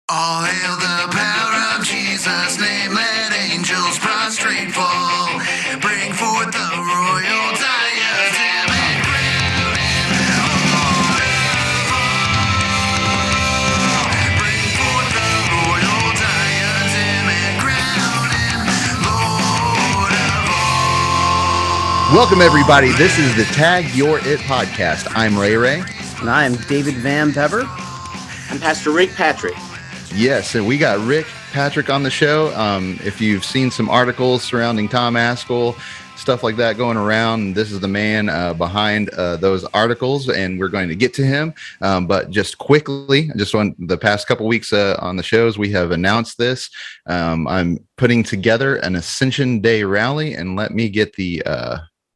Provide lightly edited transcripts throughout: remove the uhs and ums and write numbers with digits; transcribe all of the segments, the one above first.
All hail the power of Jesus' name, let angels prostrate fall. Bring forth the royal diadem and crown him Lord of all. Bring forth the royal diadem and crown him Lord of all. Welcome, everybody. This is the Tag Your It podcast. I'm Ray Ray. And I am David Van Bever. I'm Pastor Rick Patrick. Yes, and we got Rick Patrick on the show. If you've seen some articles surrounding Tom Ascol, stuff like that going around, this is the man behind those articles, and we're going to get to him. But just quickly, just on the past couple weeks on the shows, we have announced this. I'm putting together an Ascension Day rally, and let me get the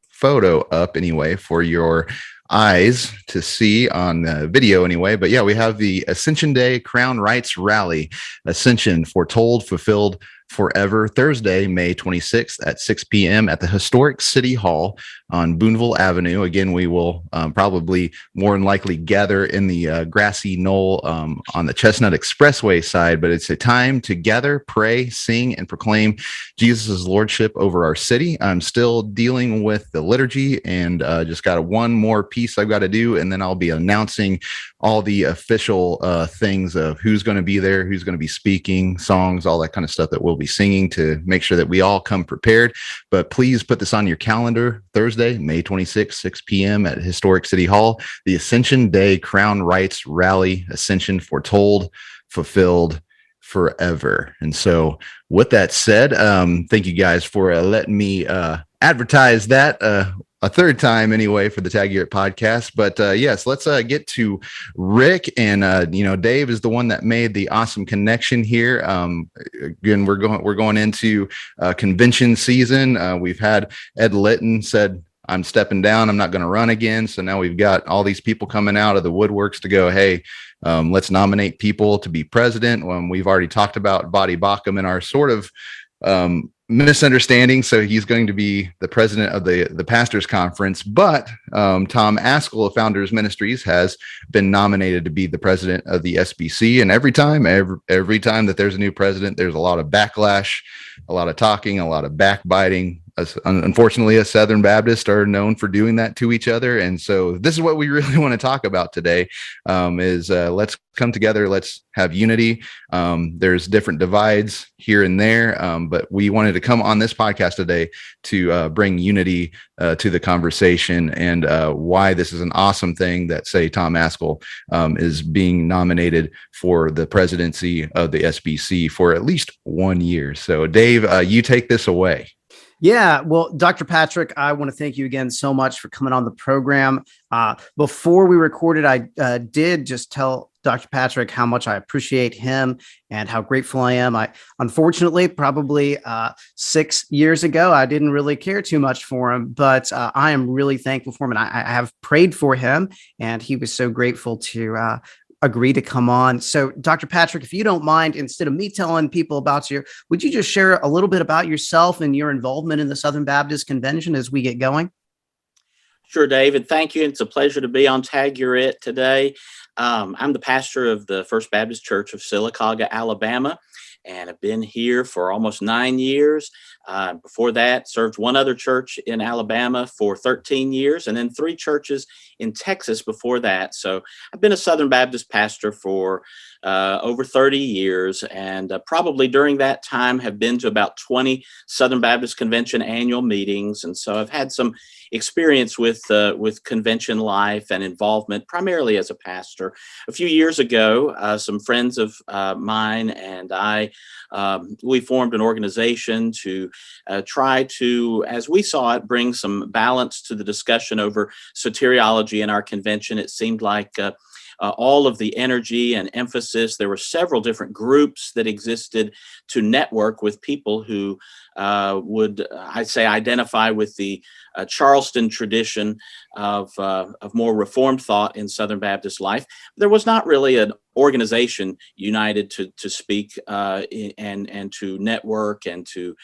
photo up anyway for your eyes to see on video anyway. But yeah, we have the Ascension Day Crown Rights Rally, Ascension Foretold, Fulfilled, Forever, Thursday, May 26th at 6 p.m. at the historic City Hall on Boonville Avenue. Again, we will probably more than likely gather in the grassy knoll on the Chestnut Expressway side, but it's a time to gather, pray, sing, and proclaim Jesus' lordship over our city. I'm still dealing with the liturgy and just got one more piece I've got to do, and then I'll be announcing all the official things of who's going to be there, who's going to be speaking, songs, all that kind of stuff that we'll be singing to make sure that we all come prepared. But please put this on your calendar. Thursday, May 26th, 6 p.m. at Historic City Hall, the Ascension Day Crown Rights Rally, Ascension Foretold, Fulfilled, Forever. And so with that said, thank you guys for letting me advertise that a third time anyway for the Tag Your It podcast. But yes, let's get to Rick. And Dave is the one that made the awesome connection here. Again, we're going into convention season. We've had Ed Litton said, I'm stepping down, I'm not going to run again. So now we've got all these people coming out of the woodworks to go, hey, let's nominate people to be president. We've already talked about Body Bacham in our sort of misunderstanding. So he's going to be the president of the pastors conference, but Tom Ascol of Founders Ministries has been nominated to be the president of the SBC. And every time that there's a new president, there's a lot of backlash, a lot of talking, a lot of backbiting. Unfortunately, as Southern Baptists are known for doing that to each other. And so this is what we really want to talk about today, is let's come together. Let's have unity. There's different divides here and there, but we wanted to come on this podcast today to bring unity to the conversation, and why this is an awesome thing that, say, Tom Ascol is being nominated for the presidency of the SBC for at least 1 year. So Dave, you take this away. Yeah, well, Dr. Patrick, I want to thank you again so much for coming on the program. Before we recorded, I did just tell Dr. Patrick how much I appreciate him and how grateful I am. Unfortunately, probably 6 years ago, I didn't really care too much for him, but I am really thankful for him, and I have prayed for him, and he was so grateful to agree to come on. So, Dr. Patrick, if you don't mind, instead of me telling people about you, would you just share a little bit about yourself and your involvement in the Southern Baptist Convention as we get going? Sure, David. Thank you. It's a pleasure to be on Tag Your It today. I'm the pastor of the First Baptist Church of Sylacauga, Alabama, and I've been here for almost 9 years. Before that, served one other church in Alabama for 13 years, and then 3 churches in Texas before that. So I've been a Southern Baptist pastor for over 30 years, and probably during that time have been to about 20 Southern Baptist Convention annual meetings. And so I've had some experience with convention life and involvement, primarily as a pastor. A few years ago, some friends of mine and I, we formed an organization to try to, as we saw it, bring some balance to the discussion over soteriology in our convention. It seemed like all of the energy and emphasis. There were several different groups that existed to network with people who would, I'd say, identify with the Charleston tradition of more Reformed thought in Southern Baptist life. There was not really an organization united to speak and to network and to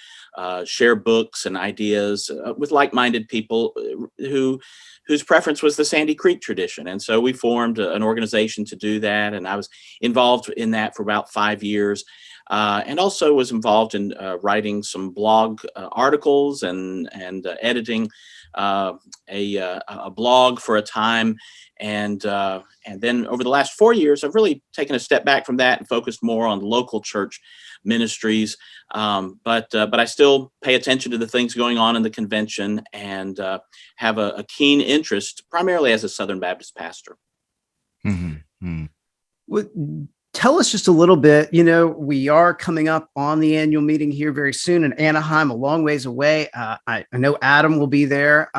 share books and ideas with like-minded people whose preference was the Sandy Creek tradition. And so we formed an organization to do that, and I was involved in that for about 5 years, and also was involved in writing some blog articles and editing a blog for a time. And then over the last 4 years, I've really taken a step back from that and focused more on local church ministries. But I still pay attention to the things going on in the convention and have a keen interest, primarily as a Southern Baptist pastor. Mm-hmm. Tell us just a little bit. We are coming up on the annual meeting here very soon in Anaheim, a long ways away. I know Adam will be there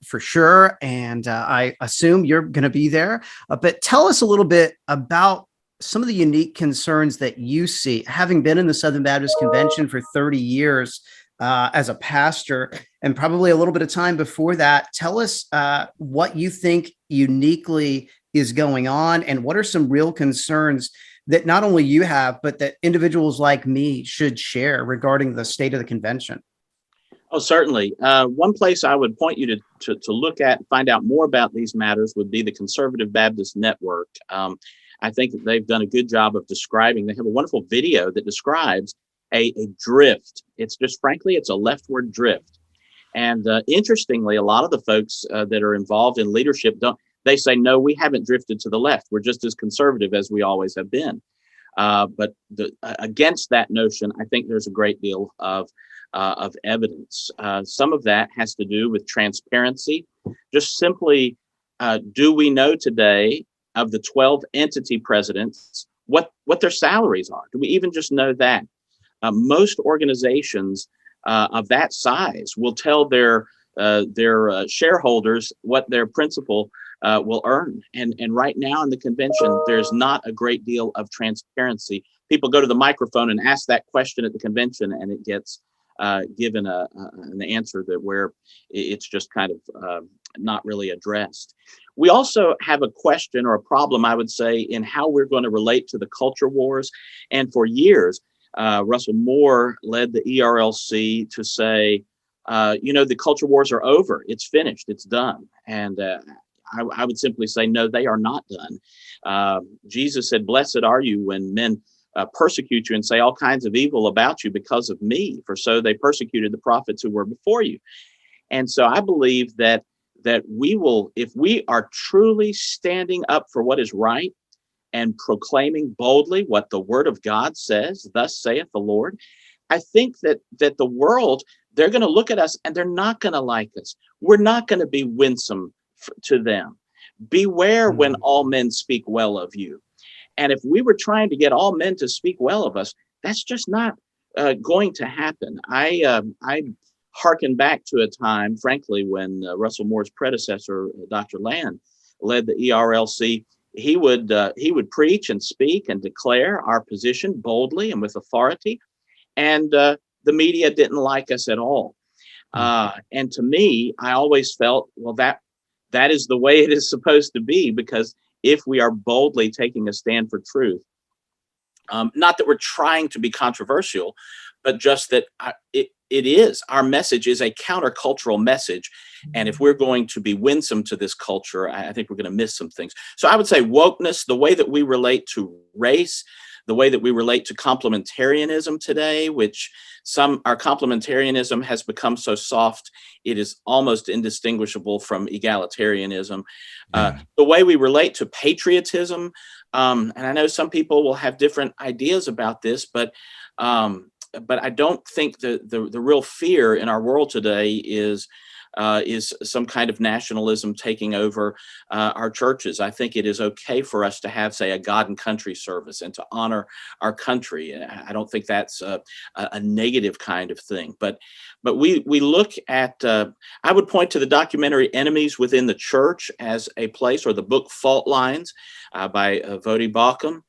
for sure, and I assume you're going to be there. But tell us a little bit about some of the unique concerns that you see, having been in the Southern Baptist Convention for 30 years as a pastor, and probably a little bit of time before that. Tell us what you think uniquely is going on, and what are some real concerns that not only you have, but that individuals like me should share regarding the state of the convention? Oh, certainly. One place I would point you to look at and find out more about these matters would be the Conservative Baptist Network. I think that they've done a good job of describing. They have a wonderful video that describes a drift. It's just, frankly, it's a leftward drift. And interestingly, a lot of the folks that are involved in leadership they say, no, we haven't drifted to the left. We're just as conservative as we always have been. But against that notion, I think there's a great deal of evidence. Some of that has to do with transparency. Just simply, do we know today of the 12 entity presidents what their salaries are? Do we even just know that? Most organizations of that size will tell their shareholders what their principal will earn. And right now in the convention, there's not a great deal of transparency. People go to the microphone and ask that question at the convention, and it gets given an answer that where it's just kind of not really addressed. We also have a question or a problem, I would say, in how we're going to relate to the culture wars. And for years, Russell Moore led the ERLC to say, the culture wars are over. It's finished. It's done. And I would simply say, no, they are not done. Jesus said, blessed are you when men persecute you and say all kinds of evil about you because of me, for so they persecuted the prophets who were before you. And so I believe that we will, if we are truly standing up for what is right and proclaiming boldly what the word of God says, thus saith the Lord, I think that the world, they're going to look at us and they're not going to like us. We're not going to be winsome to them. Beware when all men speak well of you. And if we were trying to get all men to speak well of us, that's just not going to happen. I hearken back to a time, frankly, when Russell Moore's predecessor, Dr. Land, led the ERLC. He would preach and speak and declare our position boldly and with authority. And the media didn't like us at all. And to me, I always felt, well, that is the way it is supposed to be, because if we are boldly taking a stand for truth, not that we're trying to be controversial, but just that it is, our message is a countercultural message. And if we're going to be winsome to this culture, I think we're going to miss some things. So I would say wokeness, the way that we relate to race, the way that we relate to complementarianism today, which our complementarianism has become so soft, it is almost indistinguishable from egalitarianism. The way we relate to patriotism, and I know some people will have different ideas about this, but I don't think the real fear in our world today is some kind of nationalism taking over our churches. I think it is okay for us to have, say, a God and country service and to honor our country. I don't think that's a negative kind of thing. But we look at, I would point to the documentary Enemies Within the Church as a place, or the book Fault Lines by Vodi Bakum.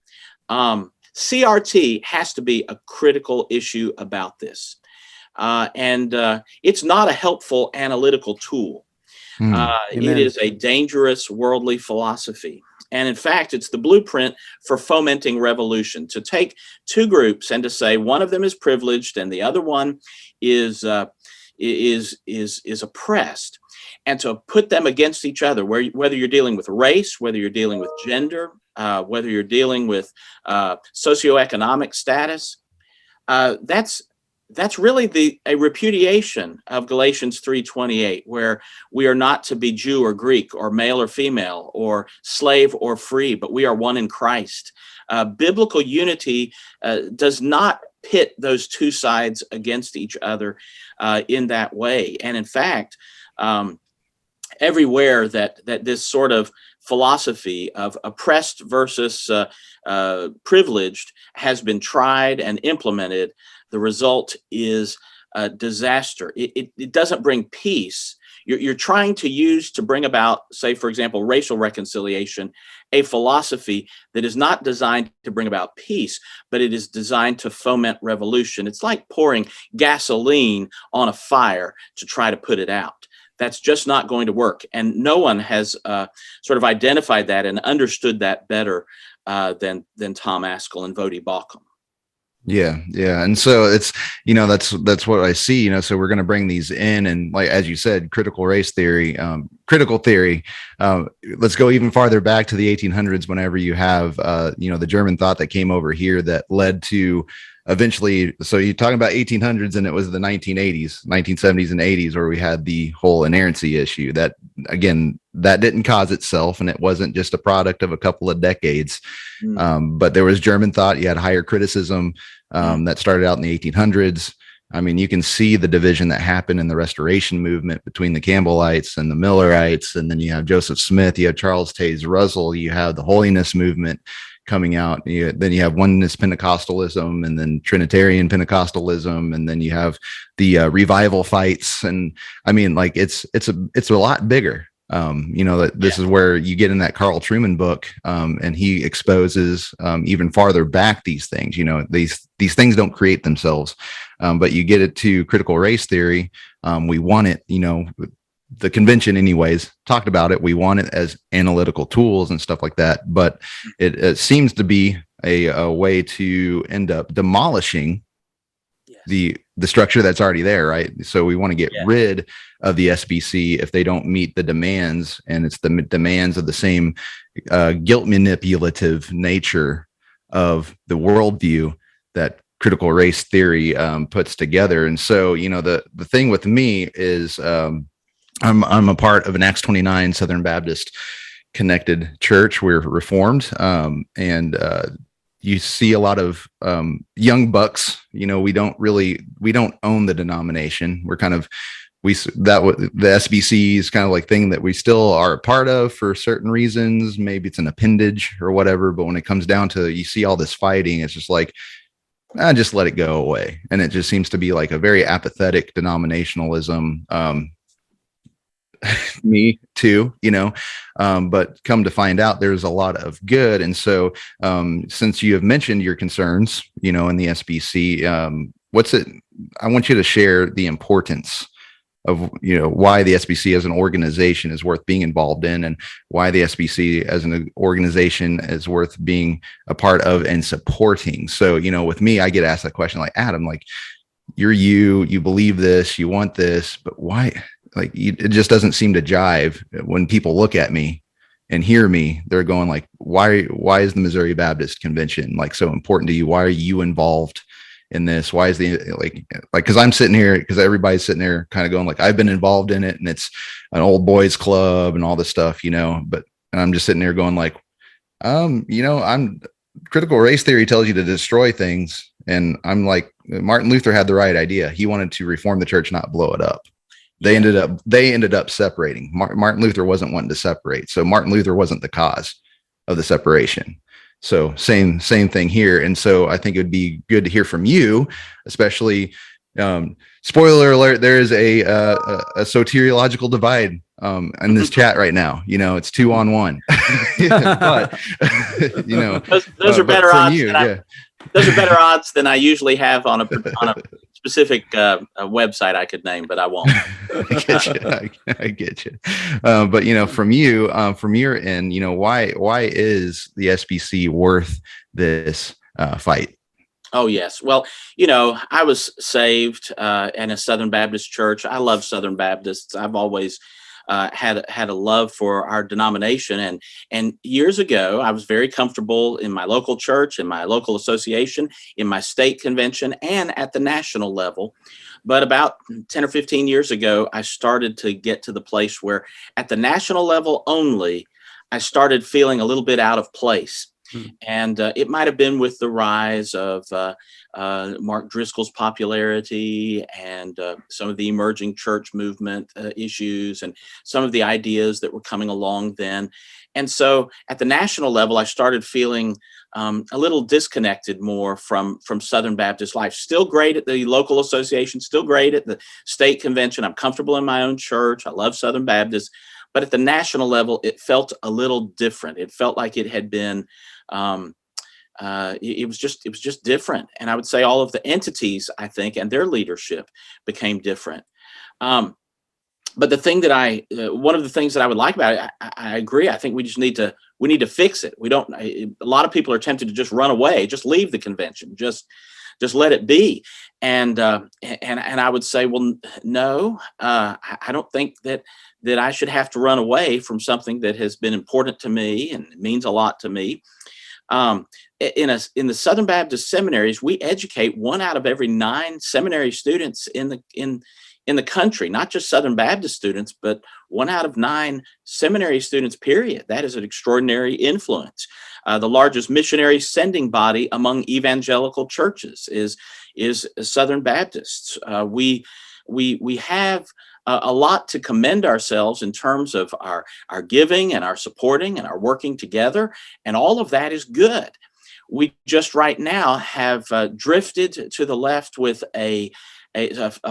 CRT has to be a critical issue about this. And it's not a helpful analytical tool. It is a dangerous worldly philosophy. And in fact, it's the blueprint for fomenting revolution, to take two groups and to say one of them is privileged and the other one is oppressed, and to put them against each other, whether you're dealing with race, whether you're dealing with gender, whether you're dealing with socioeconomic status. That's really a repudiation of Galatians 3:28, where we are not to be Jew or Greek or male or female or slave or free, but we are one in Christ. Biblical unity does not pit those two sides against each other in that way. And in fact, everywhere that this sort of philosophy of oppressed versus privileged has been tried and implemented, the result is disaster. It doesn't bring peace. You're trying to bring about, say, for example, racial reconciliation, a philosophy that is not designed to bring about peace, but it is designed to foment revolution. It's like pouring gasoline on a fire to try to put it out. That's just not going to work. And no one has sort of identified that and understood that better than Tom Ascol and Vodi Balcom. Yeah. And so it's, that's what I see, so we're going to bring these in, and like, as you said, critical race theory, critical theory. Let's go even farther back to the 1800s, whenever you have, the German thought that came over here that led to eventually, so you're talking about 1800s, and it was the 1970s and 80s where we had the whole inerrancy issue that, again, that didn't cause itself, and it wasn't just a product of a couple of decades. But there was German thought. You had higher criticism that started out in the 1800s. I mean, you can see the division that happened in the Restoration movement between the Campbellites and the Millerites. And then you have Joseph Smith, you have Charles Taze Russell, you have the Holiness movement coming out. Then you have Oneness Pentecostalism, and then Trinitarian Pentecostalism, and then you have the revival fights. And I mean, like, it's a lot bigger. That this is where you get in that Carl Trueman book, and he exposes even farther back these things. These things don't create themselves, but you get it to critical race theory. We want it, the convention anyways talked about it. We want it as analytical tools and stuff like that, but it seems to be a way to end up demolishing the structure that's already there, right? So we want to get rid of the SBC if they don't meet the demands, and it's the demands of the same guilt manipulative nature of the worldview that critical race theory puts together. And so, the thing with me is I'm a part of an Acts 29 Southern Baptist connected church. We're Reformed, and you see a lot of young bucks. We don't own the denomination. We're kind of the SBC is kind of like thing that we still are a part of for certain reasons. Maybe it's an appendage or whatever. But when it comes down to, you see all this fighting, it's just like, just let it go away. And it just seems to be like a very apathetic denominationalism. Me too, but come to find out, there's a lot of good. And so since you have mentioned your concerns, in the SBC, I want you to share the importance of, why the SBC as an organization is worth being involved in, and why the SBC as an organization is worth being a part of and supporting. So, with me, I get asked that question, like, Adam, like, you believe this, you want this, but why? Like, it just doesn't seem to jive. When people look at me and hear me, they're going like, why is the Missouri Baptist Convention like so important to you? Why are you involved in this? Why is because I'm sitting here, because everybody's sitting there kind of going like, I've been involved in it, and it's an old boys club and all this stuff, but I'm just sitting there going like, I'm critical race theory tells you to destroy things. And I'm like, Martin Luther had the right idea. He wanted to reform the church, not blow it up. They ended up separating. Martin Luther wasn't wanting to separate. So Martin Luther wasn't the cause of the separation. So same thing here. And so I think it would be good to hear from you, especially, spoiler alert, there is a soteriological divide in this chat right now. It's 2-on-1. But those are better odds. Those are better odds than I usually have on a specific website I could name, but I won't. I get you. I get you. But from your end, why is the SBC worth this fight? Oh, yes. Well, I was saved in a Southern Baptist church. I love Southern Baptists. I've always had a love for our denomination, and years ago, I was very comfortable in my local church, in my local association, in my state convention, and at the national level. But about 10 or 15 years ago, I started to get to the place where, at the national level only, I started feeling a little bit out of place. And it might have been with the rise of Mark Driscoll's popularity and some of the emerging church movement issues and some of the ideas that were coming along then. And so at the national level, I started feeling a little disconnected more from Southern Baptist life. Still great at the local association, still great at the state convention. I'm comfortable in my own church. I love Southern Baptist. But at the national level, it felt a little different. It felt like it had been it was just different. And I would say all of the entities, I think, and their leadership became different. But the thing that one of the things that I would like about it, I agree. I think we need to fix it. A lot of people are tempted to just run away, just leave the convention, just let it be. And I would say, well, no, I don't think that I should have to run away from something that has been important to me and means a lot to me. In the Southern Baptist seminaries, we educate 1 out of every 9 seminary students in the country, not just Southern Baptist students, but 1 out of 9 seminary students, period. That is an extraordinary influence. The largest missionary sending body among evangelical churches is Southern Baptists. We have a lot to commend ourselves in terms of our giving and our supporting and our working together, and all of that is good. We just right now have drifted to the left with a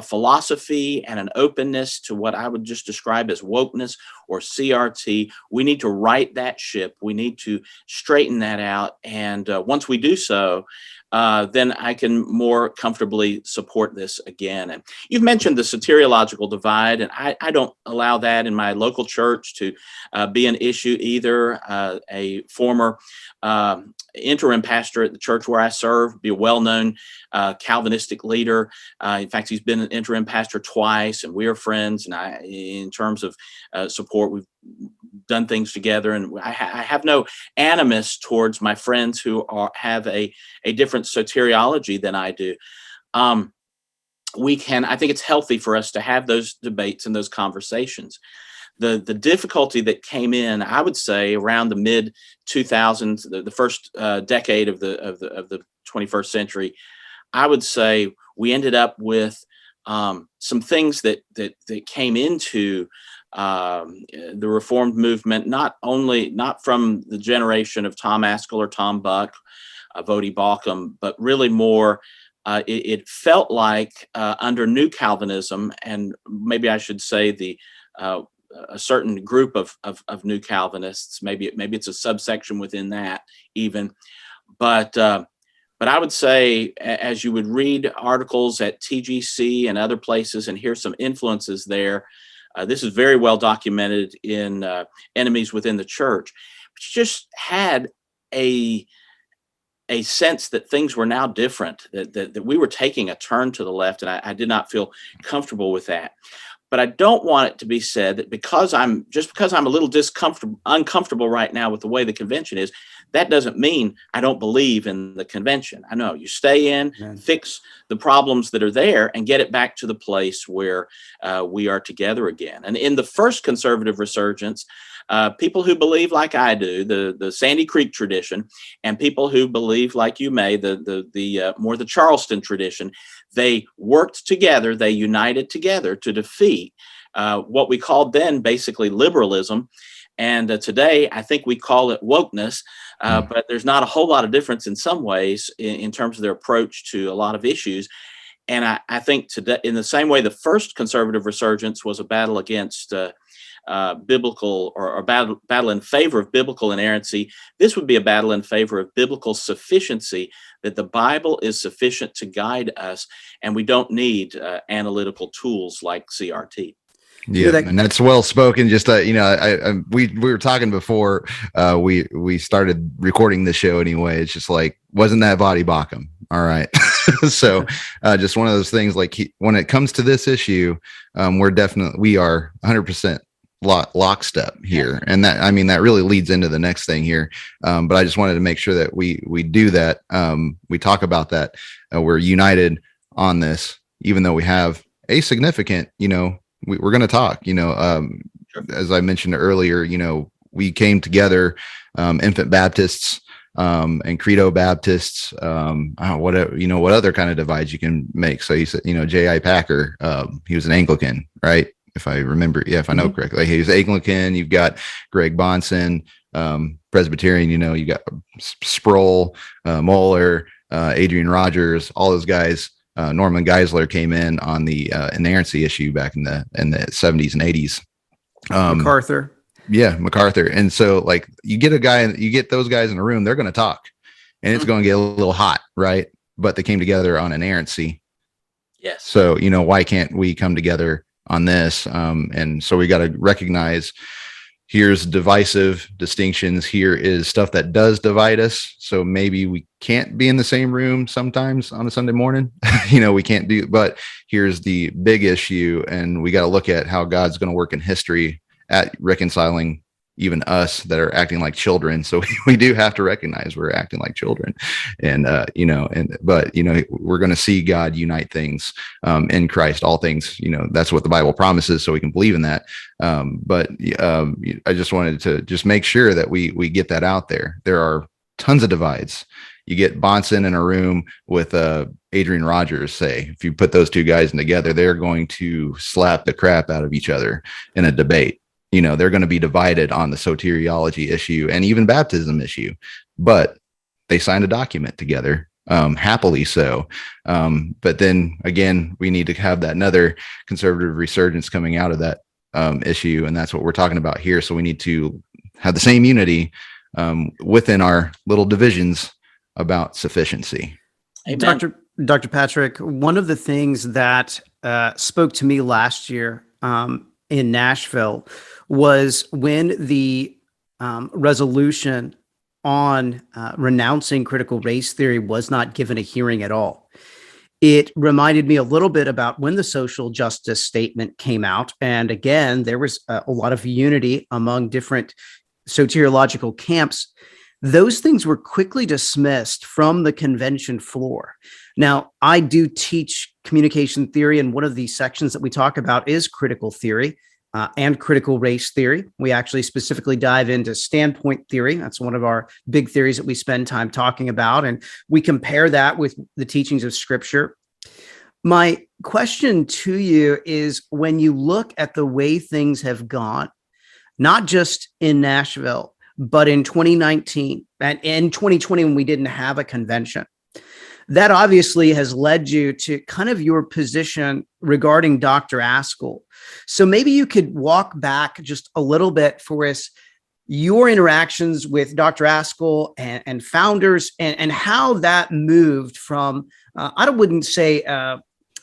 philosophy and an openness to what I would just describe as wokeness or CRT. We need to right that ship. We need to straighten that out. And once we do so, then I can more comfortably support this again. And you've mentioned the soteriological divide, and I don't allow that in my local church to be an issue either. A former interim pastor at the church where I serve, be a well-known Calvinistic leader. In fact, he's been an interim pastor twice, and we are friends. And in terms of support, we've done things together, and I have no animus towards my friends who have a different soteriology than I do. I think it's healthy for us to have those debates and those conversations. The difficulty that came in, I would say, around the mid 2000s, the first decade of the 21st century, I would say we ended up with some things that came into the Reformed movement, not from the generation of Tom Ascol or Tom Buck, Vodi Bauckham, but really more. It felt like under New Calvinism, and maybe I should say a certain group of New Calvinists. Maybe it's a subsection within that even, but I would say, as you would read articles at TGC and other places and hear some influences there, this is very well documented in Enemies Within the Church. But you just had a sense that things were now different, that we were taking a turn to the left, and I did not feel comfortable with that. But I don't want it to be said that because I'm a little uncomfortable right now with the way the convention is, that doesn't mean I don't believe in the convention. I know you stay in, fix the problems that are there, and get it back to the place where we are together again. And in the first conservative resurgence, people who believe like I do, the Sandy Creek tradition, and people who believe like you may, the more the Charleston tradition, they worked together, they united together to defeat what we called then basically liberalism. And today, I think we call it wokeness, but there's not a whole lot of difference in some ways in terms of their approach to a lot of issues. And I think today, in the same way, the first conservative resurgence was a battle against biblical or battle in favor of biblical inerrancy. This would be a battle in favor of biblical sufficiency, that the Bible is sufficient to guide us, and we don't need analytical tools like CRT. Yeah, and that's well spoken. Just we were talking before we started recording the show. Anyway, it's just like, wasn't that Vadi Bakum? All right. So just one of those things. Like when it comes to this issue, we are 100% lockstep here, and that really leads into the next thing here. But I just wanted to make sure that we do that. We talk about that. We're united on this, even though we have a significant, we're going to talk, as I mentioned earlier, we came together, infant Baptists, and Credo Baptists, whatever, what other kind of divides you can make. So he said, J.I. Packer, he was an Anglican, right? If I remember, if I know correctly, he was Anglican. You've got Greg Bonson, Presbyterian, you got Sproul, Moeller, Adrian Rogers, all those guys. Norman Geisler came in on the inerrancy issue back in the 70s and 80s. MacArthur. Yeah, MacArthur. And so like you get those guys in a room, they're going to talk, and it's going to get a little hot, right? But they came together on inerrancy. Yes. So, why can't we come together on this? And so we got to recognize, here's divisive distinctions. Here is stuff that does divide us. So maybe we can't be in the same room sometimes on a Sunday morning. We can't do, but here's the big issue. And we got to look at how God's going to work in history at reconciling even us that are acting like children. So we do have to recognize we're acting like children, and we're going to see God unite things in Christ, all things, that's what the Bible promises. So we can believe in that. But I just wanted to just make sure that we get that out there. There are tons of divides. You get Bonson in a room with Adrian Rogers, say, if you put those two guys together, they're going to slap the crap out of each other in a debate. They're going to be divided on the soteriology issue and even baptism issue, but they signed a document together, happily so. But then again, we need to have that another conservative resurgence coming out of that issue. And that's what we're talking about here. So we need to have the same unity within our little divisions about sufficiency. Amen. Dr. Patrick, one of the things that spoke to me last year in Nashville was when the resolution on renouncing critical race theory was not given a hearing at all. It reminded me a little bit about when the social justice statement came out. And again, there was a lot of unity among different soteriological camps. Those things were quickly dismissed from the convention floor. Now, I do teach communication theory, and one of the sections that we talk about is critical theory and critical race theory. We actually specifically dive into standpoint theory. That's one of our big theories that we spend time talking about, and we compare that with the teachings of Scripture. My question to you is, when you look at the way things have gone, not just in Nashville, but in 2019 and in 2020, when we didn't have a convention, that obviously has led you to kind of your position regarding Dr. Ascol. So maybe you could walk back just a little bit for us, your interactions with Dr. Ascol and founders, and how that moved from, I wouldn't say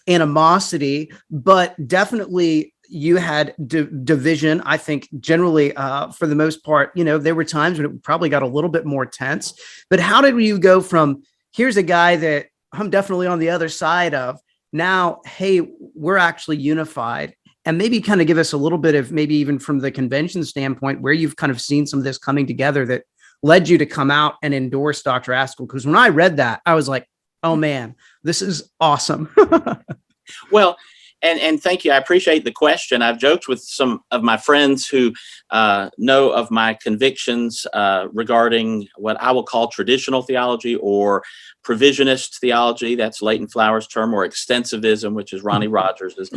animosity, but definitely you had division. I think generally, for the most part, there were times when it probably got a little bit more tense. But how did you go from, here's a guy that I'm definitely on the other side of, now, hey, we're actually unified? And maybe kind of give us a little bit of, maybe even from the convention standpoint, where you've kind of seen some of this coming together that led you to come out and endorse Dr. Ascol. Because when I read that, I was like, oh man, this is awesome. Well, and thank you. I appreciate the question. I've joked with some of my friends who know of my convictions regarding what I will call traditional theology or provisionist theology. That's Leighton Flowers' term, or extensivism, which is Ronnie Rogers's.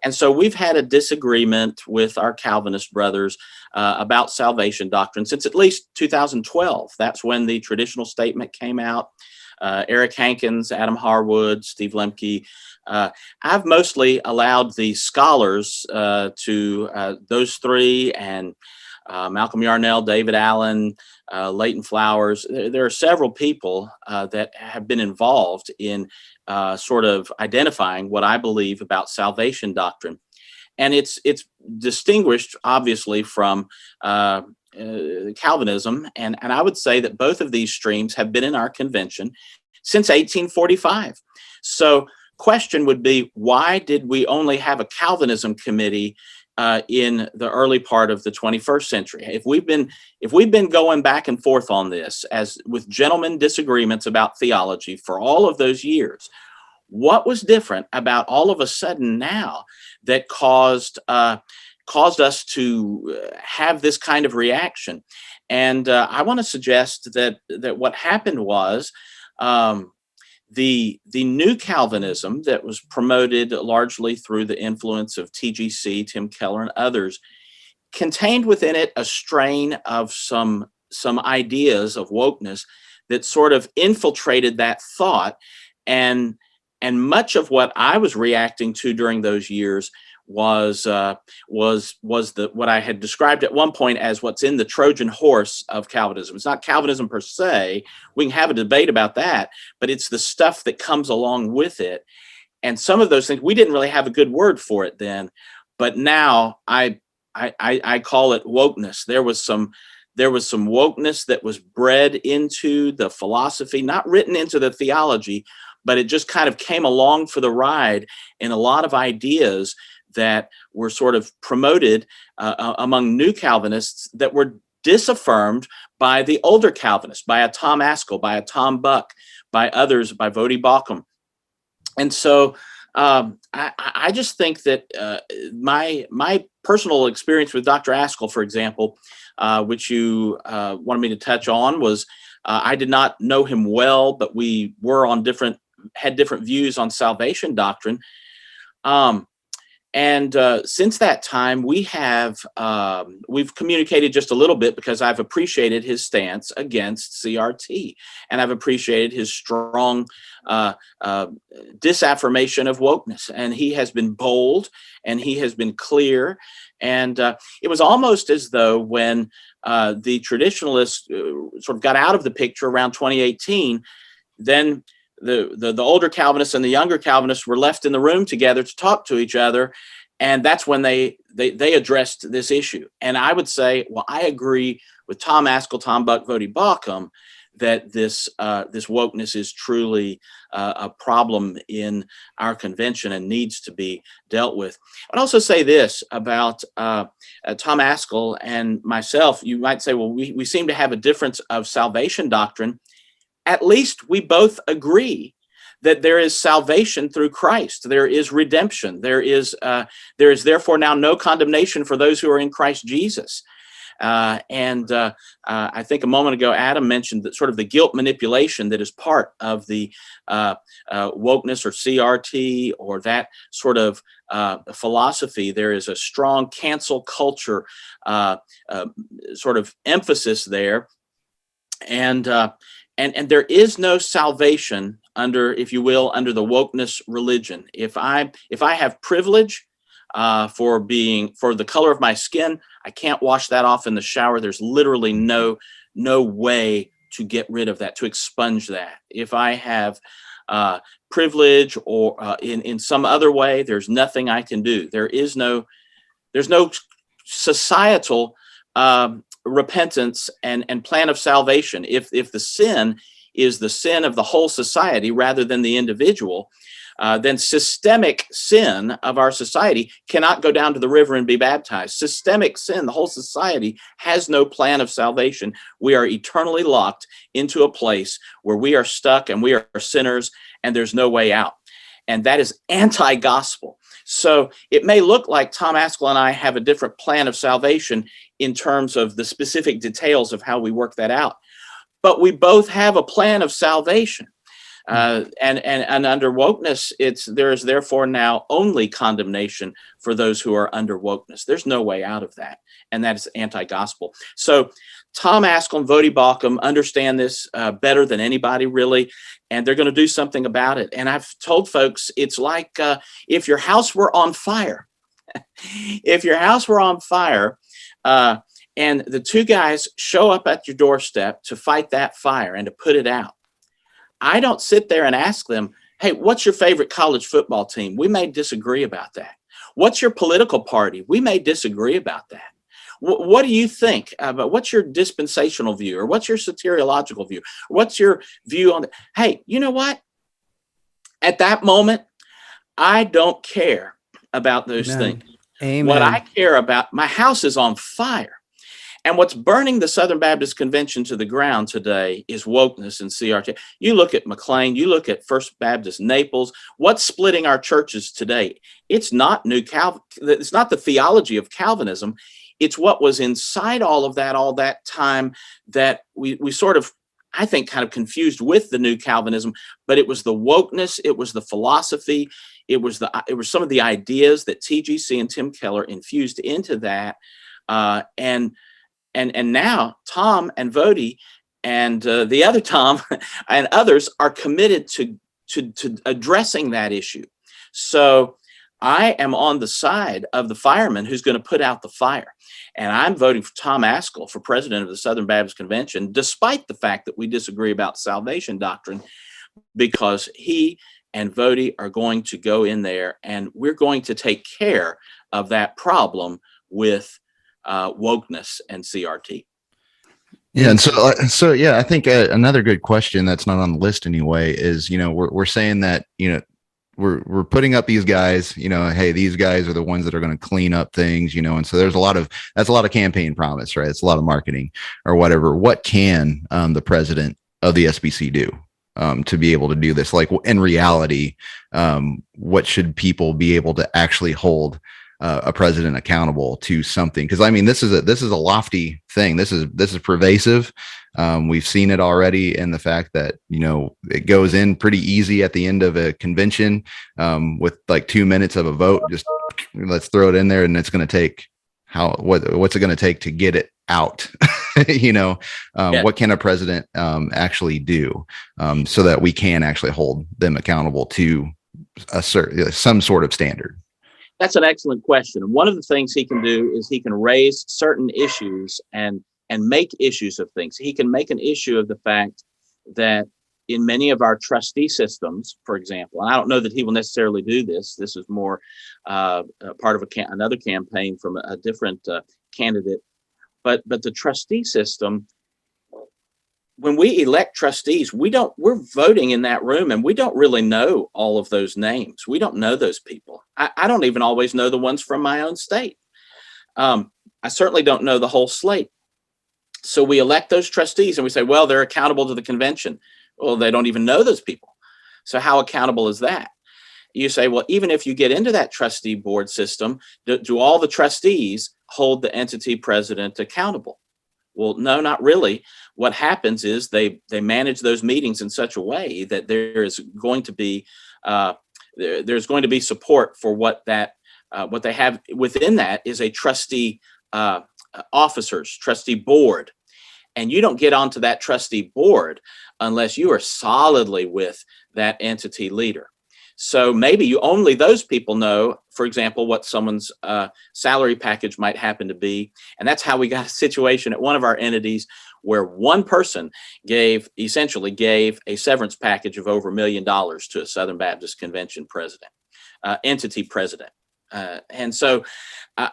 And so we've had a disagreement with our Calvinist brothers about salvation doctrine since at least 2012. That's when the traditional statement came out. Eric Hankins, Adam Harwood, Steve Lemke. I've mostly allowed the scholars those three, and Malcolm Yarnell, David Allen, Leighton Flowers. There are several people that have been involved in sort of identifying what I believe about salvation doctrine. And it's distinguished, obviously, from Calvinism. And I would say that both of these streams have been in our convention since 1845. So question would be, why did we only have a Calvinism committee in the early part of the 21st century? If we've been going back and forth on this, as with gentlemen disagreements about theology for all of those years, what was different about all of a sudden now that caused us to have this kind of reaction? And I want to suggest that what happened was the new Calvinism that was promoted largely through the influence of TGC, Tim Keller, and others, contained within it a strain of some ideas of wokeness that sort of infiltrated that thought. And much of what I was reacting to during those years was what I had described at one point as what's in the Trojan horse of Calvinism. It's not Calvinism per se. We can have a debate about that, but it's the stuff that comes along with it. And some of those things, we didn't really have a good word for it then, but now I call it wokeness. There was some wokeness that was bred into the philosophy, not written into the theology, but it just kind of came along for the ride in a lot of ideas that were sort of promoted among new Calvinists that were disaffirmed by the older Calvinists, by a Tom Ascol, by a Tom Buck, by others, by Vodi Baucham. And so I just think that my personal experience with Dr. Ascol, for example, which you wanted me to touch on, was I did not know him well, but we were had different views on salvation doctrine. And since that time, we've communicated just a little bit, because I've appreciated his stance against CRT, and I've appreciated his strong disaffirmation of wokeness. And he has been bold, and he has been clear. And it was almost as though when the traditionalists sort of got out of the picture around 2018, then the older Calvinists and the younger Calvinists were left in the room together to talk to each other, and that's when they addressed this issue. And I would say, well, I agree with Tom Ascol, Tom Buck, Vodi Baucham, that this wokeness is truly a problem in our convention and needs to be dealt with. I'd also say this about Tom Ascol and myself. You might say, well, we seem to have a difference of salvation doctrine. At least we both agree that there is salvation through Christ. There is redemption. There is therefore now no condemnation for those who are in Christ Jesus. And I think a moment ago, Adam mentioned that sort of the guilt manipulation that is part of the wokeness or CRT or that sort of philosophy. There is a strong cancel culture sort of emphasis there. And there is no salvation under, if you will, under the wokeness religion. If I have privilege for the color of my skin, I can't wash that off in the shower. There's literally no way to get rid of that, to expunge that. If I have privilege or in some other way, there's nothing I can do. There's no societal repentance and plan of salvation. If the sin is the sin of the whole society rather than the individual, then systemic sin of our society cannot go down to the river and be baptized. Systemic sin, the whole society has no plan of salvation. We are eternally locked into a place where we are stuck and we are sinners and there's no way out. And that is anti-gospel. So it may look like Tom Ascol and I have a different plan of salvation in terms of the specific details of how we work that out, but we both have a plan of salvation. And under wokeness, there is therefore now only condemnation for those who are under wokeness. There's no way out of that, and that is anti-gospel. So Tom Ascol and Vody Balcom understand this better than anybody, really, and they're going to do something about it. And I've told folks, it's like if your house were on fire. If your house were on fire, and the two guys show up at your doorstep to fight that fire and to put it out, I don't sit there and ask them, hey, what's your favorite college football team? We may disagree about that. What's your political party? We may disagree about that. What do you think about what's your dispensational view, or what's your soteriological view? What's your view on hey, you know what? At that moment, I don't care about those Amen. things. Amen. What I care about, my house is on fire. And what's burning the Southern Baptist Convention to the ground today is wokeness and CRT. You look at McLean, you look at First Baptist Naples. What's splitting our churches today? It's not it's not the theology of Calvinism. It's what was inside all that time that we sort of, I think, kind of confused with the new Calvinism. But it was the wokeness, it was the philosophy, it was some of the ideas that TGC and Tim Keller infused into that, and now Tom and Vody and the other Tom and others are committed to addressing that issue. So I am on the side of the fireman who's going to put out the fire. And I'm voting for Tom Ascol for president of the Southern Baptist Convention, despite the fact that we disagree about salvation doctrine, because he and Vody are going to go in there and we're going to take care of that problem with wokeness and CRT. Yeah, and so yeah, I think another good question that's not on the list anyway is, we're saying that, we're putting up these guys, hey, these guys are the ones that are going to clean up things, and so that's a lot of campaign promise, right? It's a lot of marketing or whatever. What can the president of the SBC do to be able to do this? Like, in reality, what should people be able to actually hold a president accountable to something? Because I mean, this is a lofty thing. This is pervasive. We've seen it already in the fact that it goes in pretty easy at the end of a convention with like 2 minutes of a vote. Just let's throw it in there, and it's going to take what's it going to take to get it out? What can a president actually do so that we can actually hold them accountable to some sort of standard? That's an excellent question. And one of the things he can do is he can raise certain issues and make issues of things. He can make an issue of the fact that in many of our trustee systems, for example, and I don't know that he will necessarily do this. This is more part of another campaign from a different candidate. But the trustee system, when we elect trustees, we're voting in that room, and we don't really know all of those names. We don't know those people. I don't even always know the ones from my own state. I certainly don't know the whole slate. So we elect those trustees and we say, well, they're accountable to the convention. Well, they don't even know those people. So how accountable is that? You say, well, even if you get into that trustee board system, do all the trustees hold the entity president accountable? Well, no, not really. What happens is they manage those meetings in such a way that there's going to be support for what they have within that is a trustee trustee board. And you don't get onto that trustee board unless you are solidly with that entity leader. So maybe only those people know, for example, what someone's salary package might happen to be. And that's how we got a situation at one of our entities where one person essentially gave a severance package of over $1 million to a Southern Baptist Convention president, entity president. And so, I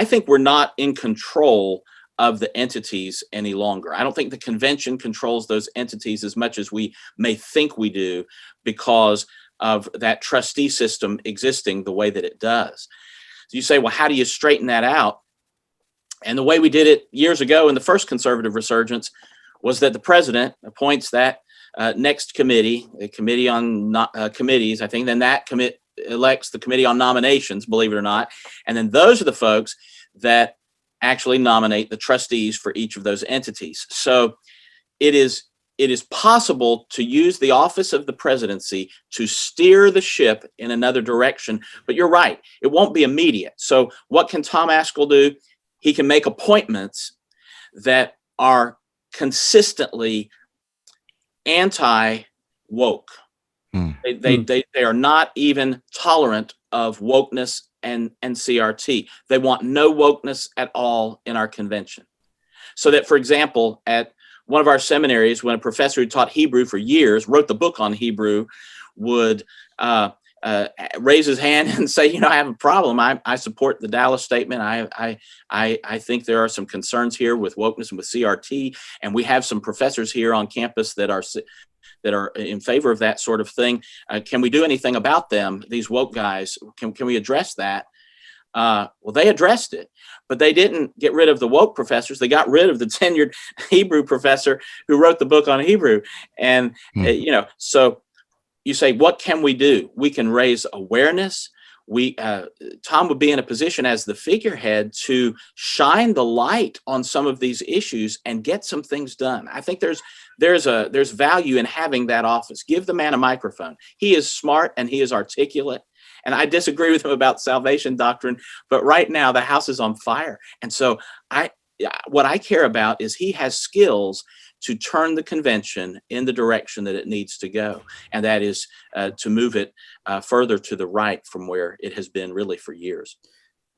think we're not in control of the entities any longer. I don't think the convention controls those entities as much as we may think we do because of that trustee system existing the way that it does. So you say, well, how do you straighten that out? And the way we did it years ago in the first conservative resurgence was that the president appoints that next committee, the committee on committees, I think, then that elects the committee on nominations, believe it or not. And then those are the folks that actually nominate the trustees for each of those entities. So it is it is possible to use the office of the presidency to steer the ship in another direction. But you're right, it won't be immediate. So what can Tom Ascol do? He can make appointments that are consistently anti-woke. They are not even tolerant of wokeness and CRT. They want no wokeness at all in our convention. So that, for example, at one of our seminaries, when a professor who taught Hebrew for years, wrote the book on Hebrew, would raise his hand and say, I have a problem. I support the Dallas Statement. I think there are some concerns here with wokeness and with CRT, and we have some professors here on campus that are in favor of that sort of thing. Can we do anything about them? These woke guys, can we address that? Well, they addressed it, but they didn't get rid of the woke professors. They got rid of the tenured Hebrew professor who wrote the book on Hebrew. And, so you say, what can we do? We can raise awareness. Tom would be in a position as the figurehead to shine the light on some of these issues and get some things done. I think there's value in having that office. Give the man a microphone. He is smart and he is articulate. And I disagree with him about salvation doctrine, but right now the house is on fire. And so what I care about is he has skills to turn the convention in the direction that it needs to go. And that is to move it further to the right from where it has been really for years.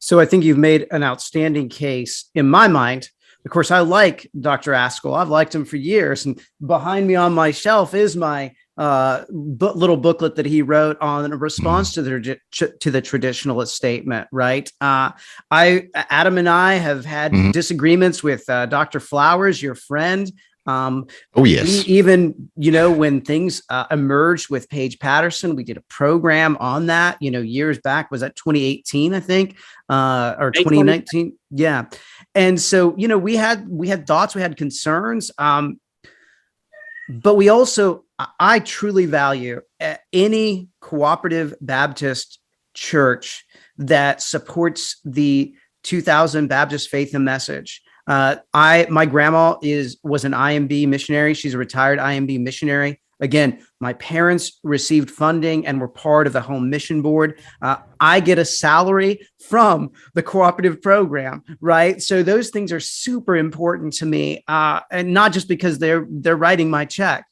So I think you've made an outstanding case in my mind. Of course, I like Dr. Ascol. I've liked him for years. And behind me on my shelf is my little booklet that he wrote on a response to the traditionalist statement, right? Adam and I have had disagreements with Dr. Flowers, your friend. Oh, yes. Even, when things emerged with Paige Patterson, we did a program on that, years back. Was that 2018, I think, or 2019? Yeah. And so, we had thoughts, we had concerns, but we also, I truly value any cooperative Baptist church that supports the 2000 Baptist Faith and Message. My grandma was an IMB missionary. She's a retired IMB missionary. Again, my parents received funding and were part of the home mission board. I get a salary from the cooperative program, right? So those things are super important to me, and not just because they're writing my check,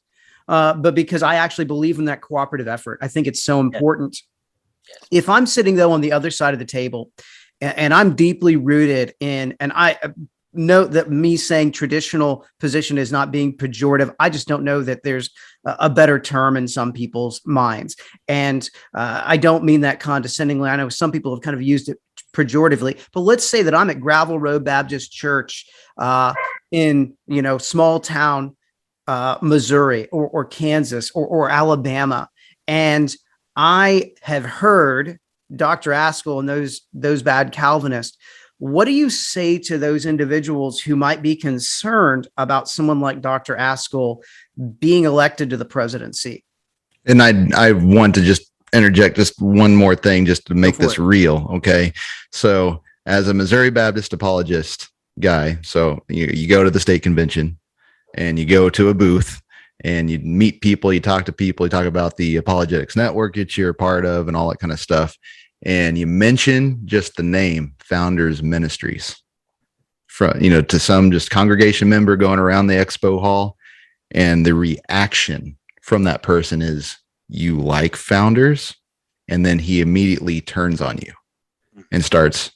but because I actually believe in that cooperative effort. I think it's so important. If I'm sitting though on the other side of the table, and I'm deeply rooted in, and I note that me saying traditional position is not being pejorative. I just don't know that there's a better term in some people's minds. And I don't mean that condescendingly. I know some people have kind of used it pejoratively, but let's say that I'm at Gravel Road Baptist Church in, small town Missouri or Kansas or Alabama. And I have heard Dr. Ascol and those bad Calvinists. What do you say to those individuals who might be concerned about someone like Dr. Ascol being elected to the presidency? And I want to just interject just one more thing just to make this real. Okay. So as a Missouri Baptist apologist guy, so you go to the state convention and you go to a booth and you meet people, you talk to people, you talk about the apologetics network that you're a part of and all that kind of stuff. And you mention just the name Founders Ministries to some just congregation member going around the expo hall. And the reaction from that person is, you like Founders? And then he immediately turns on you and starts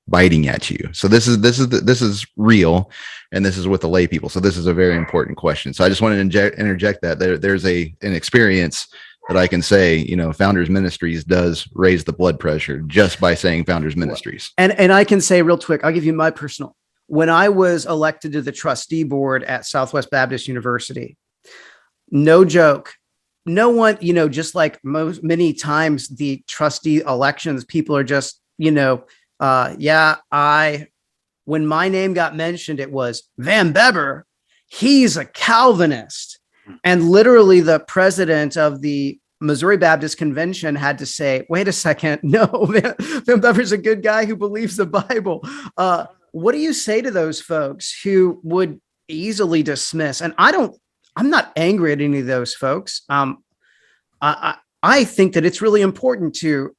biting at you. So this is real. And this is with the lay people. So this is a very important question. So I just wanted to interject that there's an experience that I can say, Founders Ministries does raise the blood pressure just by saying Founders Ministries. And I can say real quick, I'll give you my personal. When I was elected to the trustee board at Southwest Baptist University, no joke, no one, just like many times the trustee elections, people are just, when my name got mentioned, it was Van Beber. He's a Calvinist. And literally the president of the Missouri Baptist Convention had to say, wait a second, no, Van Bever's a good guy who believes the Bible. What do you say to those folks who would easily dismiss? And I I'm not angry at any of those folks. I think that it's really important to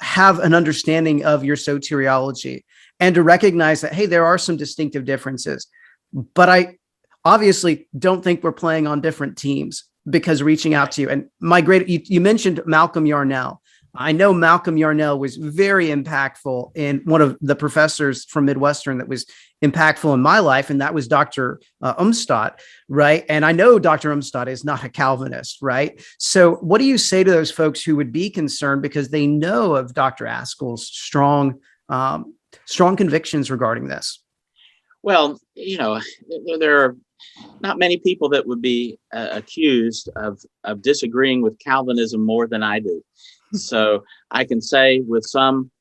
have an understanding of your soteriology and to recognize that, hey, there are some distinctive differences. But I obviously don't think we're playing on different teams, because reaching out to you and you mentioned Malcolm Yarnell. I know Malcolm Yarnell was very impactful in one of the professors from Midwestern that was impactful in my life, and that was Dr. Umstadt, right? And I know Dr. Umstadt is not a Calvinist, right? So what do you say to those folks who would be concerned because they know of Dr. Ascol's strong convictions regarding this? Well, there are not many people that would be accused of disagreeing with Calvinism more than I do. So I can say with some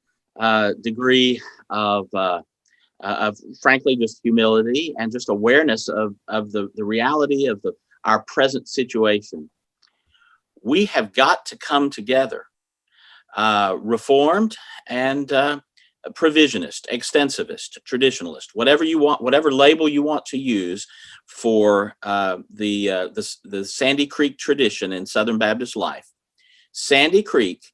degree of frankly just humility and just awareness of the reality of our present situation, we have got to come together, Reformed and provisionist, extensivist, traditionalist, whatever you want, whatever label you want to use for the Sandy Creek tradition in Southern Baptist life. Sandy Creek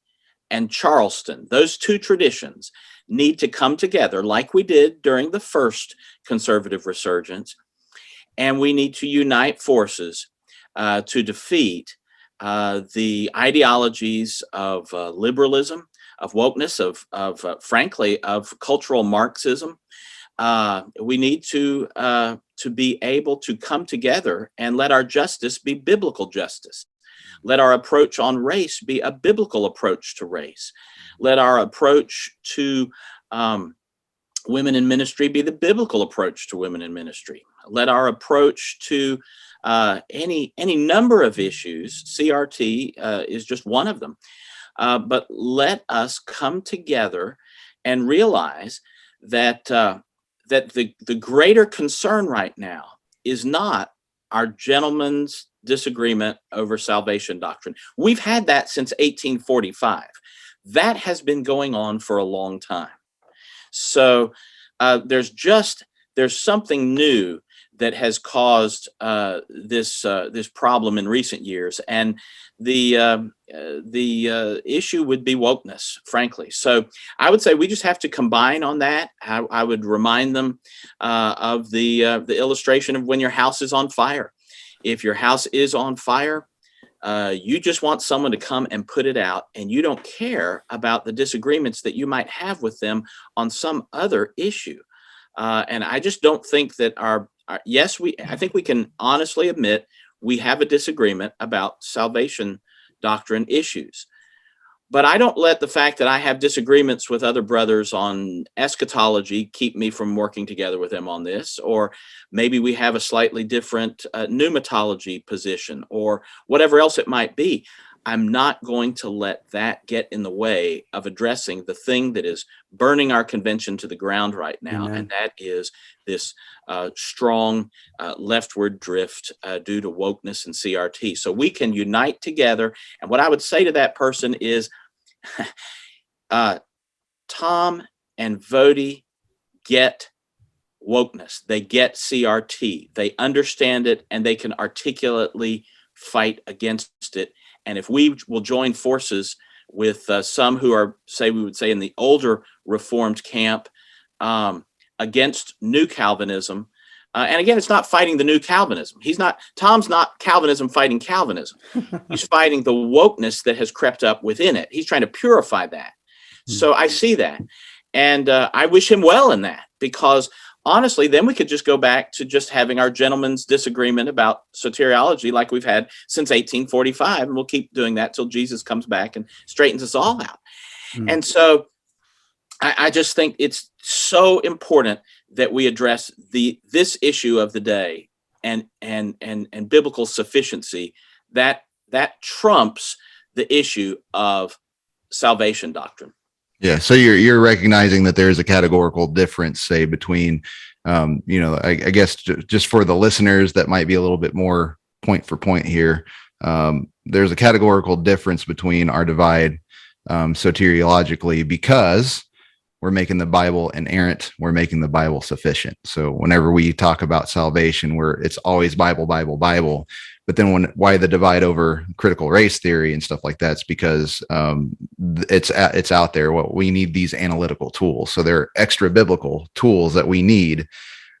and Charleston, those two traditions need to come together like we did during the first conservative resurgence, and we need to unite forces to defeat the ideologies of liberalism, of wokeness, frankly, of cultural Marxism. We need to be able to come together and let our justice be biblical justice. Let our approach on race be a biblical approach to race. Let our approach to women in ministry be the biblical approach to women in ministry. Let our approach to any number of issues, CRT is just one of them. But let us come together and realize that the greater concern right now is not our gentleman's disagreement over salvation doctrine. We've had that since 1845. That has been going on for a long time. So there's something new that has caused this problem in recent years, and the issue would be wokeness, frankly. So I would say we just have to combine on that. I would remind them of the illustration of when your house is on fire. If your house is on fire, you just want someone to come and put it out, and you don't care about the disagreements that you might have with them on some other issue. And I just don't think that I think we can honestly admit we have a disagreement about salvation doctrine issues. But I don't let the fact that I have disagreements with other brothers on eschatology keep me from working together with them on this, or maybe we have a slightly different pneumatology position or whatever else it might be. I'm not going to let that get in the way of addressing the thing that is burning our convention to the ground right now. Amen. And that is this strong leftward drift due to wokeness and CRT. So we can unite together. And what I would say to that person is, Tom and Vody get wokeness. They get CRT. They understand it, and they can articulately fight against it. And if we will join forces with some who are, we would say, in the older Reformed camp against new Calvinism, and again, it's not fighting the new Calvinism. Tom's not Calvinism fighting Calvinism. He's fighting the wokeness that has crept up within it. He's trying to purify that. So I see that. And I wish him well in that, because honestly, then we could just go back to just having our gentleman's disagreement about soteriology like we've had since 1845. And we'll keep doing that till Jesus comes back and straightens us all out. And so I just think it's so important that we address this issue of the day and biblical sufficiency that trumps the issue of salvation doctrine. Yeah. So you're recognizing that there is a categorical difference, say, between, I guess just for the listeners that might be a little bit more point for point here. There's a categorical difference between our divide soteriologically, because we're making the Bible inerrant. We're making the Bible sufficient. So whenever we talk about salvation, it's always Bible, Bible, Bible. But then why the divide over critical race theory and stuff like that? It's because it's out there. What we need, these analytical tools. So they're extra biblical tools that we need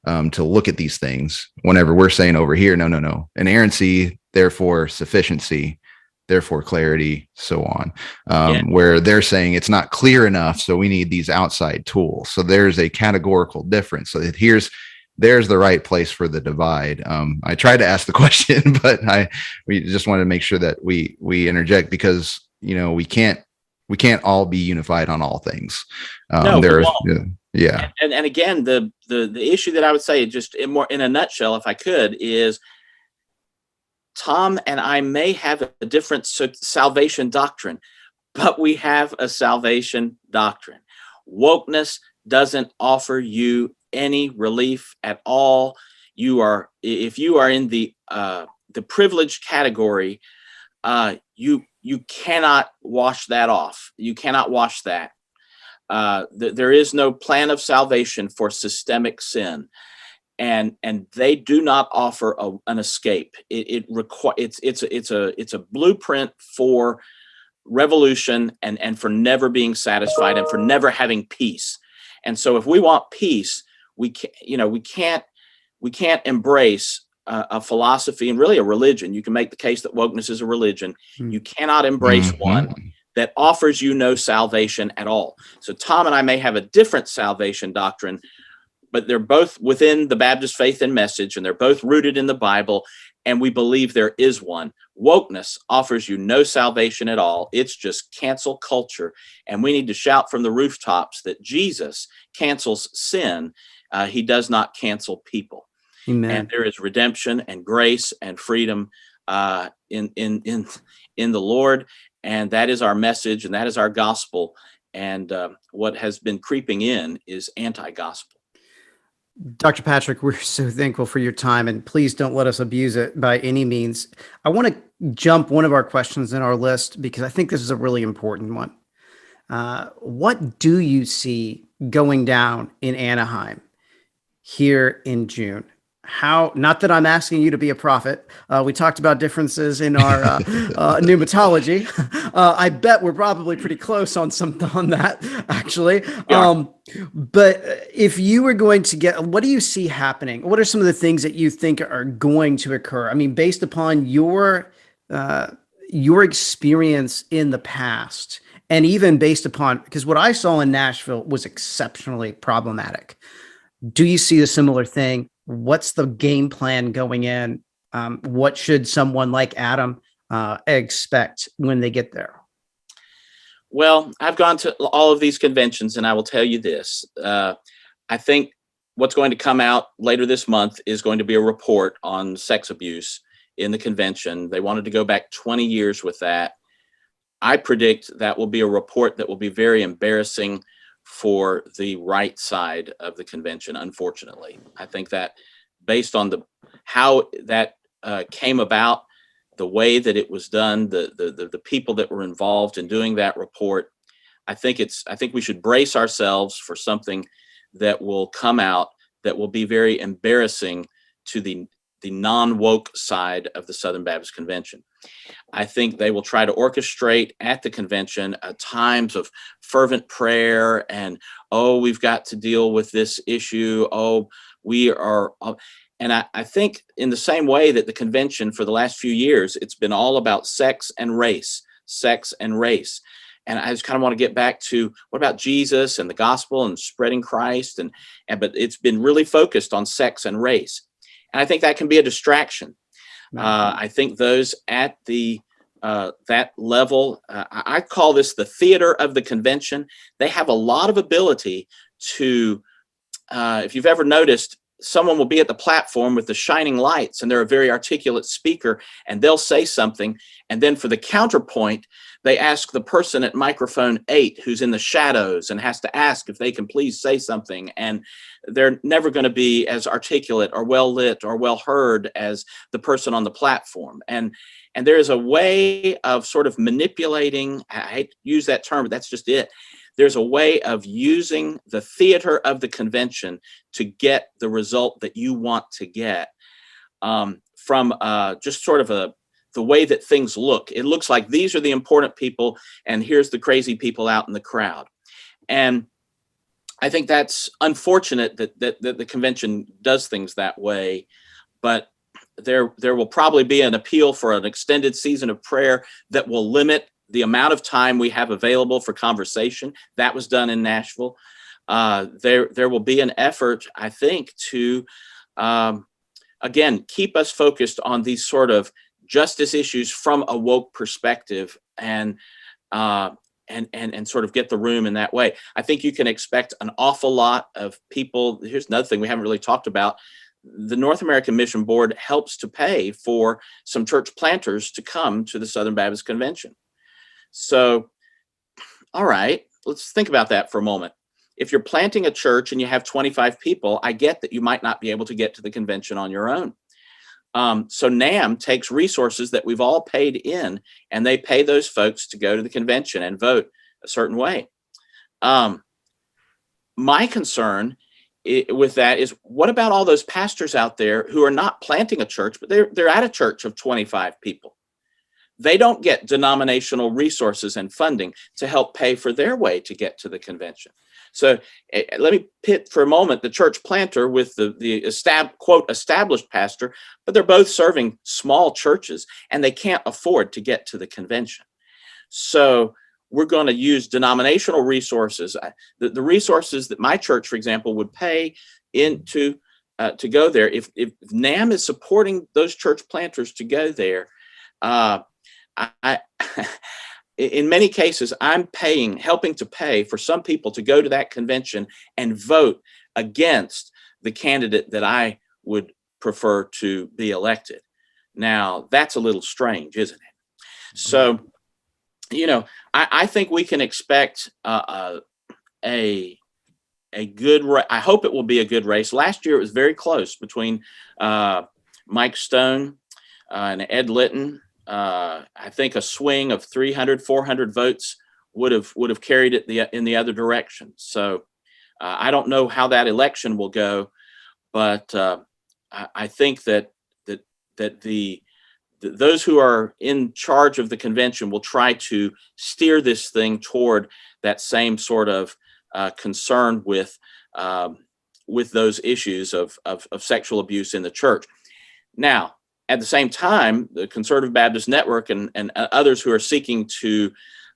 to look at these things whenever we're saying over here, no, inerrancy, therefore sufficiency, therefore clarity, so on. Where they're saying it's not clear enough, so we need these outside tools. So there's a categorical difference. So there's the right place for the divide. I tried to ask the question, but we just wanted to make sure that we interject, because we can't all be unified on all things. Yeah. And again, the issue that I would say, just in a nutshell, if I could, is Tom and I may have a different salvation doctrine, but we have a salvation doctrine. Wokeness doesn't offer you any relief at all. If you are in the privileged category, you cannot wash that off. You cannot wash that. There is no plan of salvation for systemic sin, and they do not offer an escape. It's a blueprint for revolution and for never being satisfied and for never having peace. And so if we want peace, we can't embrace a philosophy and really a religion. You can make the case that wokeness is a religion. You cannot embrace one that offers you no salvation at all. So Tom and I may have a different salvation doctrine, but they're both within the Baptist faith and message, and they're both rooted in the Bible, and we believe there is one. Wokeness offers you no salvation at all. It's just cancel culture, and we need to shout from the rooftops that Jesus cancels sin. He does not cancel people. Amen. And there is redemption and grace and freedom in the Lord, and that is our message, and that is our gospel. And what has been creeping in is anti-gospel. Dr. Patrick, we're so thankful for your time, and please don't let us abuse it by any means. I want to jump one of our questions in our list, because I think this is a really important one. What do you see going down in Anaheim here in June? Not that I'm asking you to be a prophet. We talked about differences in our pneumatology. I bet we're probably pretty close on that, actually. Yeah. But if you were going to what do you see happening? What are some of the things that you think are going to occur? I mean, based upon your experience in the past, and even based upon, because what I saw in Nashville was exceptionally problematic. Do you see a similar thing? What's the game plan going in? What should someone like Adam expect when they get there? Well, I've gone to all of these conventions, and I will tell you this. I think what's going to come out later this month is going to be a report on sex abuse in the convention. They wanted to go back 20 years with that. I predict that will be a report that will be very embarrassing for the right side of the convention, unfortunately. I think that based on how that came about, the way that it was done, the people that were involved in doing that report, I think we should brace ourselves for something that will come out that will be very embarrassing to the non-woke side of the Southern Baptist Convention. I think they will try to orchestrate at the convention times of fervent prayer and, we've got to deal with this issue. And I think in the same way that the convention for the last few years, it's been all about sex and race. And I just kind of want to get back to what about Jesus and the gospel and spreading Christ, but it's been really focused on sex and race. And I think that can be a distraction. I think those at that level, I call this the theater of the convention. They have a lot of ability to, if you've ever noticed, someone will be at the platform with the shining lights, and they're a very articulate speaker, and they'll say something. And then for the counterpoint, they ask the person at microphone 8 who's in the shadows and has to ask if they can please say something. And they're never going to be as articulate or well lit or well heard as the person on the platform. And there is a way of sort of manipulating, I hate to use that term, but that's just it. There's a way of using the theater of the convention to get the result that you want to get. from just sort of the way that things look. It looks like these are the important people, and here's the crazy people out in the crowd. And I think that's unfortunate that the convention does things that way, but there will probably be an appeal for an extended season of prayer that will limit the amount of time we have available for conversation. That was done in Nashville. There will be an effort, I think, to again keep us focused on these sort of justice issues from a woke perspective, and sort of get the room in that way. I think you can expect an awful lot of people. Here's another thing we haven't really talked about. The North American Mission Board helps to pay for some church planters to come to the Southern Baptist Convention. So, all right, let's think about that for a moment. If you're planting a church and you have 25 people, I get that you might not be able to get to the convention on your own. So NAM takes resources that we've all paid in, and they pay those folks to go to the convention and vote a certain way. My concern with that is, what about all those pastors out there who are not planting a church, but they're at a church of 25 people? They don't get denominational resources and funding to help pay for their way to get to the convention. So let me pit for a moment the church planter with the quote established pastor, but they're both serving small churches and they can't afford to get to the convention. So we're going to use denominational resources, the resources that my church, for example, would pay into to go there. If NAM is supporting those church planters to go there, in many cases, I'm helping to pay for some people to go to that convention and vote against the candidate that I would prefer to be elected. Now, that's a little strange, isn't it? So, I think we can expect a good. I hope it will be a good race. Last year, it was very close between Mike Stone and Ed Litton. I think a swing of 300, 400 votes would have carried it in the other direction. So I don't know how that election will go, but I think that those who are in charge of the convention will try to steer this thing toward that same sort of concern with those issues of sexual abuse in the church. Now, at the same time, the Conservative Baptist Network and others who are seeking to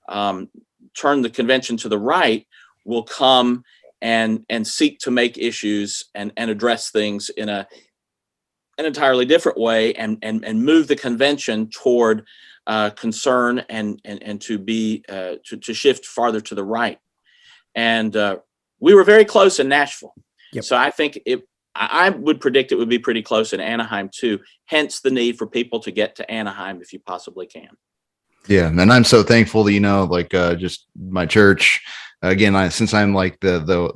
turn the convention to the right will come and seek to make issues and address things in an entirely different way and move the convention toward concern and to be to shift farther to the right. And we were very close in Nashville. Yep. So I think I would predict it would be pretty close in Anaheim too, hence the need for people to get to Anaheim if you possibly can. Yeah, and I'm so thankful that, just my church, again, since I'm like the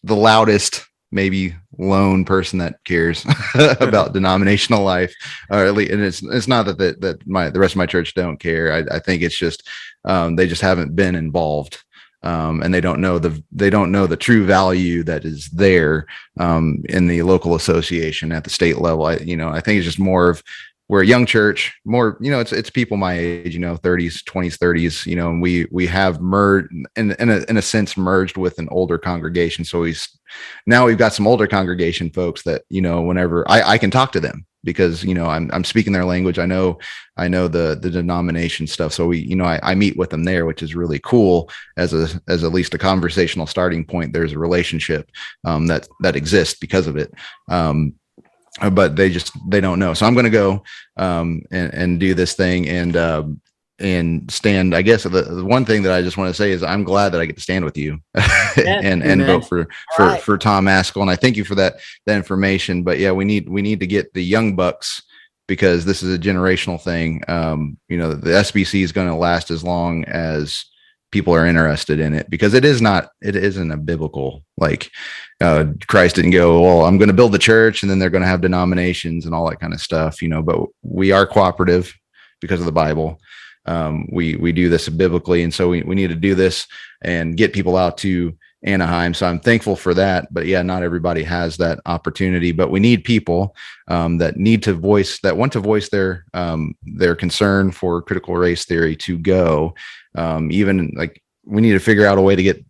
loudest, maybe lone person that cares about denominational life, or at least, and it's not that the rest of my church don't care. I think it's just they just haven't been involved. And they don't know the true value that is there in the local association at the state level. I think it's just more of, we're a young church, more, it's people my age, 30s, 20s, 30s, and we have merged in a sense merged with an older congregation. So now we've got some older congregation folks that, whenever I can talk to them, because I'm speaking their language. I know the denomination stuff. So I meet with them there, which is really cool as at least a conversational starting point. There's a relationship that exists because of it. But they don't know. So I'm going to go and do this thing and stand. I guess the one thing that I just want to say is I'm glad that I get to stand with you and vote for Tom Ascol. And I thank you for that information. But yeah, we need to get the young bucks, because this is a generational thing. The SBC is going to last as long as people are interested in it, because it isn't a biblical, Christ didn't go, well, I'm going to build the church and then they're going to have denominations and all that kind of stuff, but we are cooperative because of the Bible. We do this biblically. And so we need to do this and get people out to Anaheim. So I'm thankful for that. But yeah, not everybody has that opportunity, but we need people that want to voice their concern for critical race theory to go. Even like we need to figure out a way to get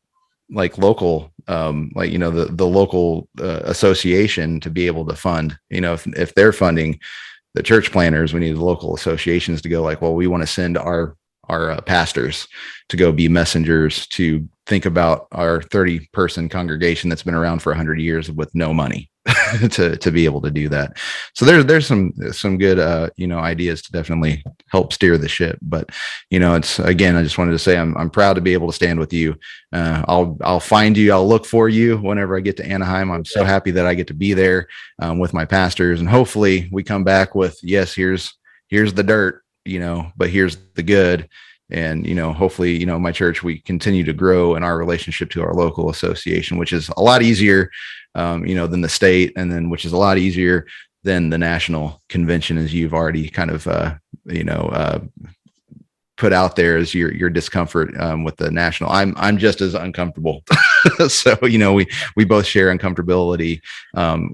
like local, the local association to be able to fund, if they're funding the church planners, we need the local associations to go like, well, we want to send our pastors to go be messengers to think about our 30-person congregation that's been around for 100 years with no money to be able to do that. So there's some good ideas to definitely help steer the ship. But it's, again, I just wanted to say I'm proud to be able to stand with you. I'll find you. I'll look for you whenever I get to Anaheim. I'm so happy that I get to be there with my pastors, and hopefully we come back with, yes, here's the dirt, but here's the good. And, hopefully, my church, we continue to grow in our relationship to our local association, which is a lot easier, than the state, and then which is a lot easier than the national convention, as you've already kind of, put out there as your discomfort with the national. I'm just as uncomfortable. So, we both share uncomfortability